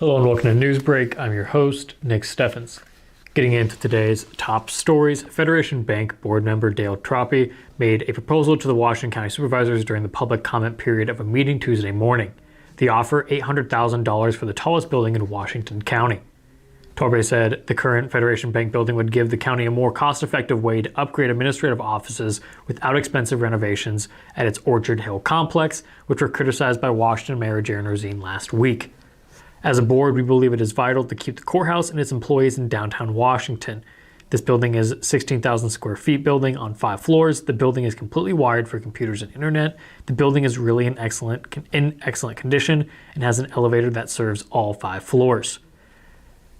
Hello and welcome to Newsbreak. I'm your host, Nick Steffens. Getting into today's top stories, Federation Bank board member Dale Troppe made a proposal to the Washington County Supervisors during the public comment period of a meeting Tuesday morning. The offer, $800,000 for the tallest building in Washington County. Troppe said the current Federation Bank building would give the county a more cost-effective way to upgrade administrative offices without expensive renovations at its Orchard Hill complex, which were criticized by Washington Mayor Jaron Rosene last week. As a board, we believe it is vital to keep the courthouse and its employees in downtown Washington. This building is 16,000 square feet building on 5 floors. The building is completely wired for computers and internet. The building is really in excellent condition and has an elevator that serves all 5 floors.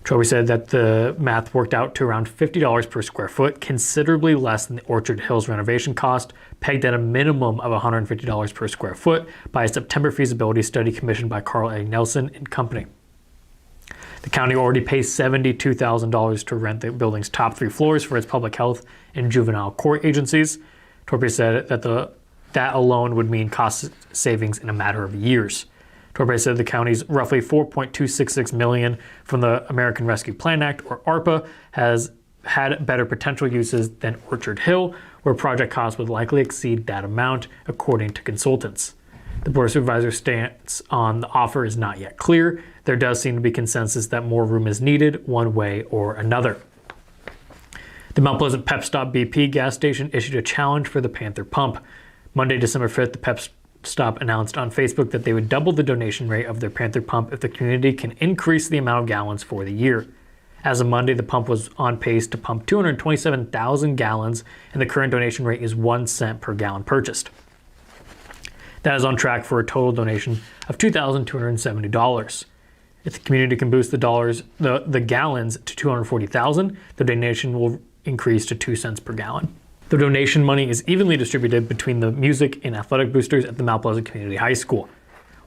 Troppe said that the math worked out to around $50 per square foot, considerably less than the Orchard Hills renovation cost, pegged at a minimum of $150 per square foot by a September feasibility study commissioned by Carl A. Nelson and Company. The county already pays $72,000 to rent the building's top 3 floors for its public health and juvenile court agencies. Troppe said that that alone would mean cost savings in a matter of years. Troppe said the county's roughly $4.266 million from the American Rescue Plan Act, or ARPA, has had better potential uses than Orchard Hill, where project costs would likely exceed that amount, according to consultants. The Board of Supervisors' stance on the offer is not yet clear. There does seem to be consensus that more room is needed, one way or another. The Mount Pleasant Pep Stop BP gas station issued a challenge for the Panther pump. Monday, December 5th, the Pep Stop announced on Facebook that they would double the donation rate of their Panther pump if the community can increase the amount of gallons for the year. As of Monday, the pump was on pace to pump 227,000 gallons, and the current donation rate is 1 cent per gallon purchased. That is on track for a total donation of $2,270. If the community can boost the gallons to 240,000, the donation will increase to 2 cents per gallon. The donation money is evenly distributed between the music and athletic boosters at the Mount Pleasant Community High School.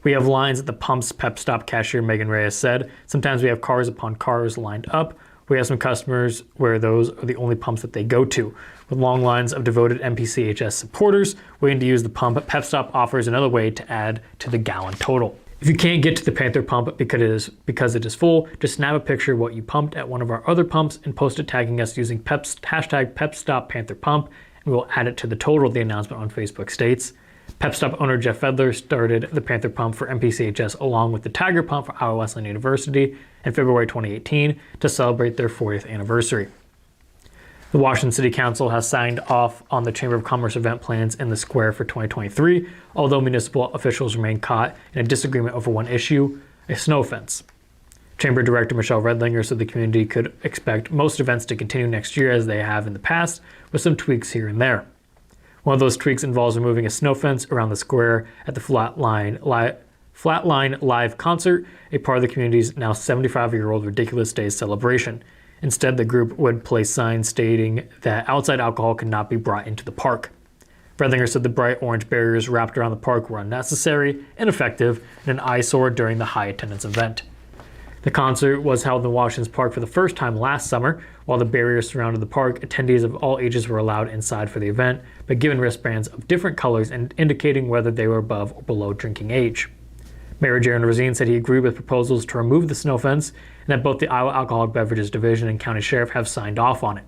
We have lines at the pump's Pep Stop cashier, Megan Reyes said. Sometimes we have cars upon cars lined up. We have some customers where those are the only pumps that they go to. With long lines of devoted MPCHS supporters waiting to use the pump, Pep Stop offers another way to add to the gallon total. If you can't get to the Panther pump because it is full, just snap a picture of what you pumped at one of our other pumps and post it tagging us using hashtag PepStopPantherPump, and we will add it to the total, the announcement on Facebook states. Pep Stop owner Jeff Fedler started the Panther pump for MPCHS along with the Tiger pump for Iowa Wesleyan University in February 2018 to celebrate their 40th anniversary. The Washington City Council has signed off on the Chamber of Commerce event plans in the square for 2023, although municipal officials remain caught in a disagreement over one issue, a snow fence. Chamber Director Michelle Redlinger said the community could expect most events to continue next year as they have in the past, with some tweaks here and there. One of those tweaks involves removing a snow fence around the square at the Flatline Live concert, a part of the community's now 75-year-old Ridiculous Days celebration. Instead, the group would place signs stating that outside alcohol could not be brought into the park. Redlinger said the bright orange barriers wrapped around the park were unnecessary, ineffective, and an eyesore during the high-attendance event. The concert was held in Washington's Park for the first time last summer. While the barriers surrounded the park, attendees of all ages were allowed inside for the event, but given wristbands of different colors and indicating whether they were above or below drinking age. Mayor Jaron Rosene said he agreed with proposals to remove the snow fence and that both the Iowa Alcoholic Beverages Division and County Sheriff have signed off on it.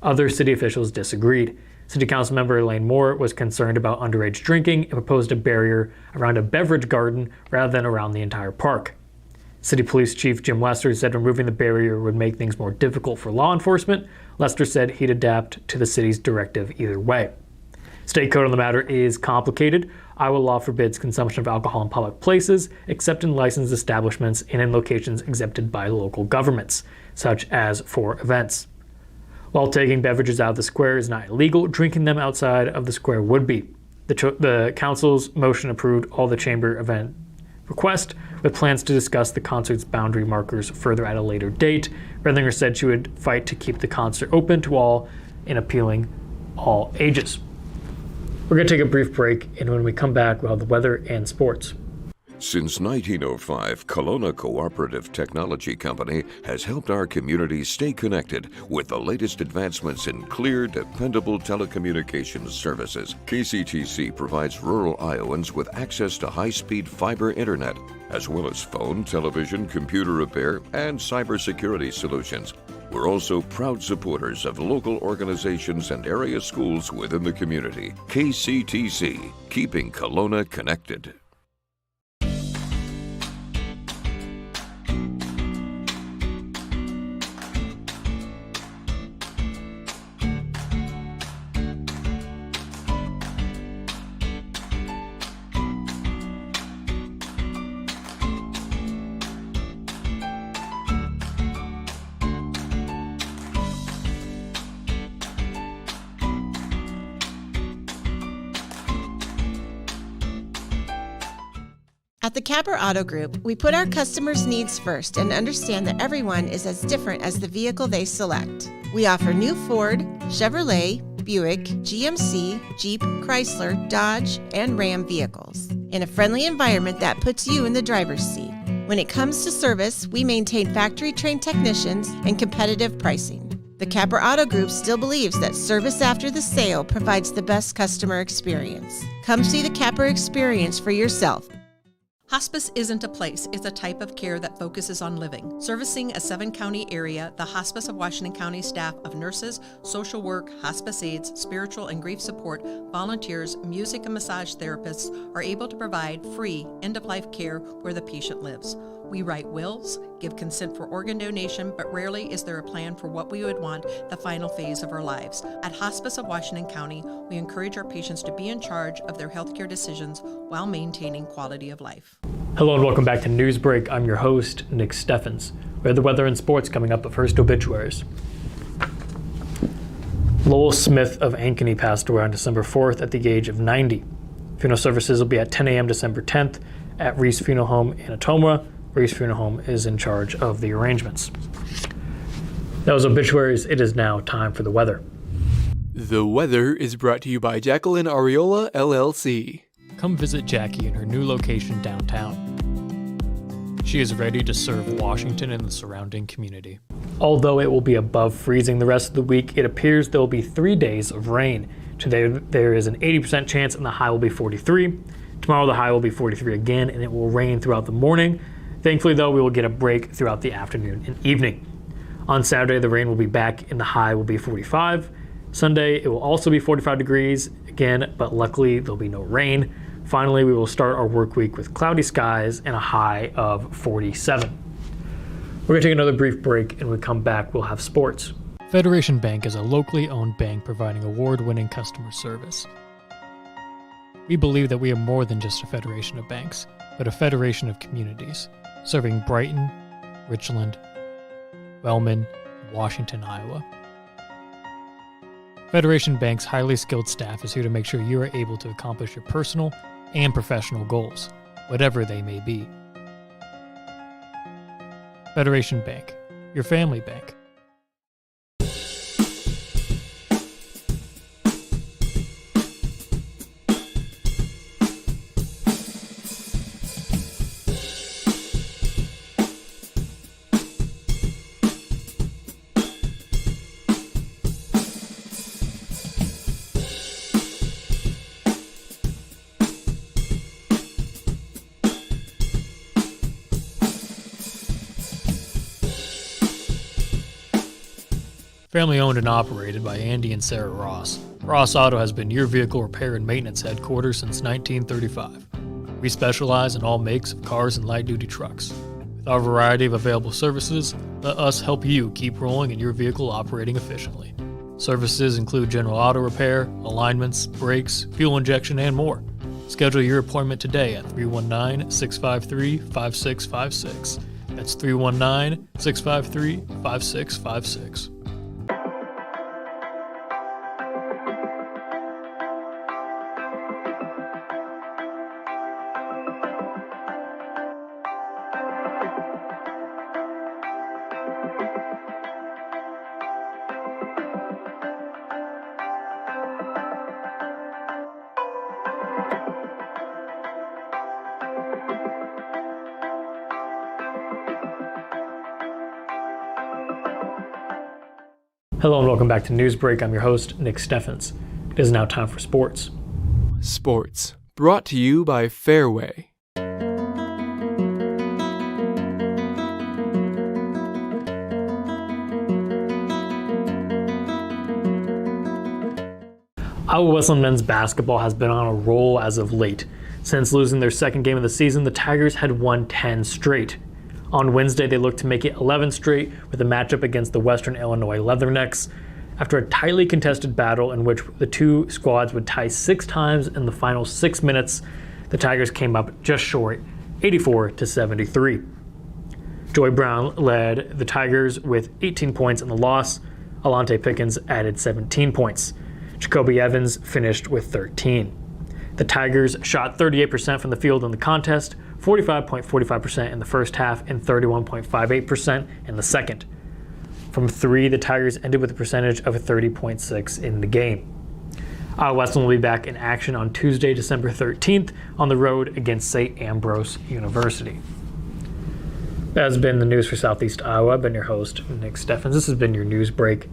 Other city officials disagreed. City Council member Elaine Moore was concerned about underage drinking and proposed a barrier around a beverage garden rather than around the entire park. City Police Chief Jim Lester said removing the barrier would make things more difficult for law enforcement. Lester said he'd adapt to the city's directive either way. State code on the matter is complicated. Iowa law forbids consumption of alcohol in public places, except in licensed establishments and in locations exempted by local governments, such as for events. While taking beverages out of the square is not illegal, drinking them outside of the square would be. The council's motion approved all the chamber event request, with plans to discuss the concert's boundary markers further at a later date. Redlinger said she would fight to keep the concert open to all and appealing all ages. We're going to take a brief break, and when we come back, we'll have the weather and sports. Since 1905, Kelowna Cooperative Technology Company has helped our communities stay connected with the latest advancements in clear, dependable telecommunications services. KCTC provides rural Iowans with access to high-speed fiber internet, as well as phone, television, computer repair, and cybersecurity solutions. We're also proud supporters of local organizations and area schools within the community. KCTC, keeping Kelowna connected. At the Capper Auto Group, we put our customers' needs first and understand that everyone is as different as the vehicle they select. We offer new Ford, Chevrolet, Buick, GMC, Jeep, Chrysler, Dodge, and Ram vehicles in a friendly environment that puts you in the driver's seat. When it comes to service, we maintain factory-trained technicians and competitive pricing. The Capper Auto Group still believes that service after the sale provides the best customer experience. Come see the Capper experience for yourself. Hospice isn't a place, it's a type of care that focuses on living. Servicing a 7-county area, the Hospice of Washington County staff of nurses, social work, hospice aides, spiritual and grief support, volunteers, music and massage therapists are able to provide free end-of-life care where the patient lives. We write wills, give consent for organ donation, but rarely is there a plan for what we would want the final phase of our lives. At Hospice of Washington County, we encourage our patients to be in charge of their healthcare decisions while maintaining quality of life. Hello and welcome back to Newsbreak. I'm your host, Nick Steffens. We have the weather and sports coming up, but first obituaries. Lowell Smith of Ankeny passed away on December 4th at the age of 90. Funeral services will be at 10 a.m. December 10th at Reese Funeral Home in Ottumwa. Reese Funeral Home is in charge of the arrangements. That was obituaries. It is now time for the weather. The weather is brought to you by Jacqueline Ariola, LLC. Come visit Jackie in her new location downtown. She is ready to serve Washington and the surrounding community. Although it will be above freezing the rest of the week, it appears there will be 3 days of rain. Today there is an 80% chance and the high will be 43. Tomorrow the high will be 43 again and it will rain throughout the morning. Thankfully, though, we will get a break throughout the afternoon and evening. On Saturday, the rain will be back and the high will be 45. Sunday, it will also be 45 degrees again, but luckily there'll be no rain. Finally, we will start our work week with cloudy skies and a high of 47. We're going to take another brief break, and when we come back, we'll have sports. Federation Bank is a locally owned bank providing award-winning customer service. We believe that we are more than just a federation of banks, but a federation of communities, serving Brighton, Richland, Wellman, and Washington, Iowa. Federation Bank's highly skilled staff is here to make sure you are able to accomplish your personal and professional goals, whatever they may be. Federation Bank, your family bank. Family owned and operated by Andy and Sarah Ross. Ross Auto has been your vehicle repair and maintenance headquarters since 1935. We specialize in all makes of cars and light-duty trucks. With our variety of available services, let us help you keep rolling and your vehicle operating efficiently. Services include general auto repair, alignments, brakes, fuel injection, and more. Schedule your appointment today at 319-653-5656. That's 319-653-5656. Hello and welcome back to Newsbreak. I'm your host, Nick Steffens. It is now time for sports. Sports, brought to you by Fairway. Iowa Wesleyan men's basketball has been on a roll as of late. Since losing their second game of the season, the Tigers had won 10 straight. On Wednesday, they looked to make it 11 straight with a matchup against the Western Illinois Leathernecks. After a tightly contested battle in which the two squads would tie 6 times in the final 6 minutes, the Tigers came up just short, 84-73. Joy Brown led the Tigers with 18 points in the loss. Alante Pickens added 17 points. Jacoby Evans finished with 13. The Tigers shot 38% from the field in the contest, 45.45% in the first half, and 31.58% in the second. From 3, the Tigers ended with a percentage of 30.6 in the game. Iowa Wesleyan will be back in action on Tuesday, December 13th on the road against St. Ambrose University. That has been the news for Southeast Iowa. I've been your host, Nick Steffens. This has been your news break.